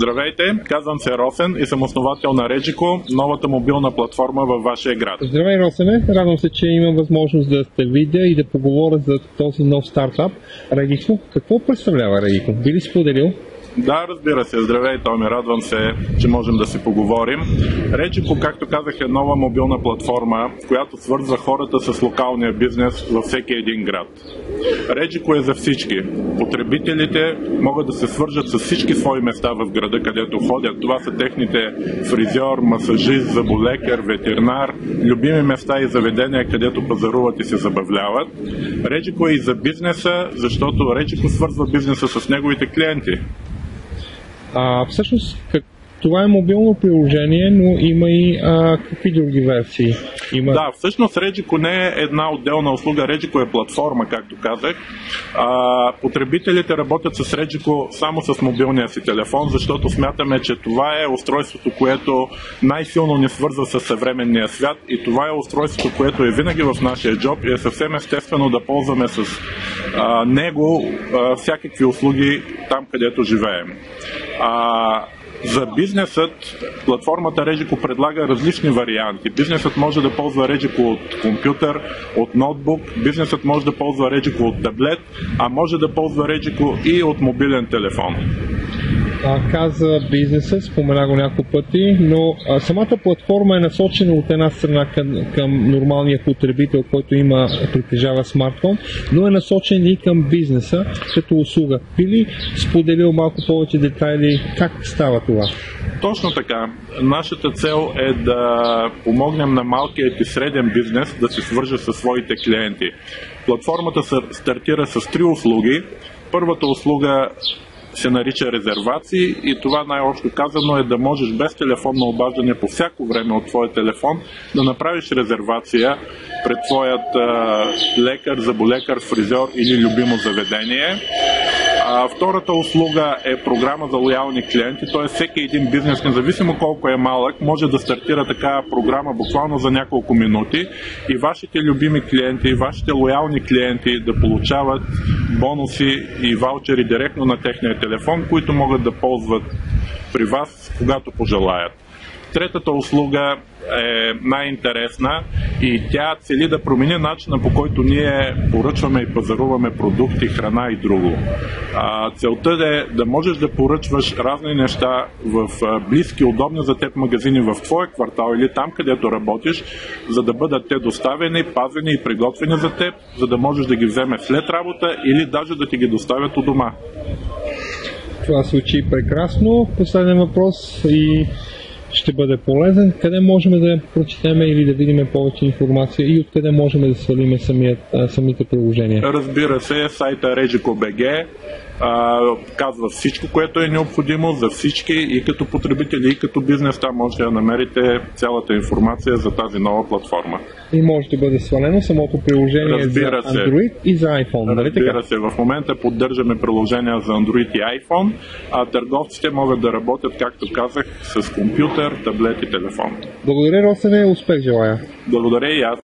Здравейте, казвам се Росен и съм основател на Regiko, новата мобилна платформа във вашия град. Здравей, Росене, радвам се, че имам възможност да те видя и да поговоря за този нов стартап Regiko. Какво представлява Regiko? Би ли споделил? Да, разбира се. Здравей, Томи. Радвам се, че можем да си поговорим. Regiko, както казах, е нова мобилна платформа, която свързва хората с локалния бизнес във всеки един град. Regiko е за всички. Потребителите могат да се свържат с всички свои места в града, където ходят. Това са техните фризьор, масажист, зъболекар, ветеринар, любими места и заведения, където пазаруват и се забавляват. Regiko е и за бизнеса, защото Regiko свързва бизнеса с неговите клиенти. Всъщност, това е мобилно приложение, но има и какви други версии? Да, всъщност Regiko не е една отделна услуга, Regiko е платформа, както казах. Потребителите работят с Regiko само с мобилния си телефон, защото смятаме, че това е устройството, което най-силно ни свързва с съвременния свят и това е устройството, което е винаги в нашия джоб и е съвсем естествено да ползваме с него всякакви услуги там, където живеем. За бизнесът платформата Regiko предлага различни варианти. Бизнесът може да ползва Regiko от компютър, от ноутбук, бизнесът може да ползва Regiko от таблет, а може да ползва Regiko и от мобилен телефон. Каза бизнеса, спомена го няколко пъти, но самата платформа е насочена от една страна към нормалния потребител, който притежава смартфон, но е насочен и към бизнеса като услуга. Би ли споделил малко повече детайли как става това? Точно така. Нашата цел е да помогнем на малкият и среден бизнес да се свърже със своите клиенти. Платформата стартира с 3 услуги. Първата услуга се нарича резервации и това най-общо казано е да можеш без телефонно обаждане по всяко време от твоя телефон да направиш резервация пред твоят лекар, зъболекар, фризьор или любимо заведение. Втората услуга е програма за лоялни клиенти, т.е. всеки един бизнес, независимо колко е малък, може да стартира такава програма буквално за няколко минути и вашите любими клиенти, и вашите лоялни клиенти да получават бонуси и ваучери директно на техния телефон, които могат да ползват при вас, когато пожелаят. Третата услуга е най-интересна и тя цели да промени начина, по който ние поръчваме и пазаруваме продукти, храна и друго. Целта е да можеш да поръчваш разни неща в близки, удобни за теб магазини в твоя квартал или там, където работиш, за да бъдат те доставени, пазени и приготвени за теб, за да можеш да ги вземеш след работа или даже да ти ги доставят у дома. Това звучи прекрасно. Последен въпрос и ще бъде полезен. Къде можем да прочетем или да видим повече информация и откъде можем да свалим самите приложения? Разбира се, сайта Regiko.bg казва всичко, което е необходимо за всички и като потребители, и като бизнес. Там може да намерите цялата информация за тази нова платформа. И може да бъде свалено самото приложение за Android и за iPhone. Разбира се, в момента поддържаме приложения за Android и iPhone, а търговците могат да работят, както казах, с компютър, таблет и телефон. Благодаря, Росене, успех желая. Благодаря и аз.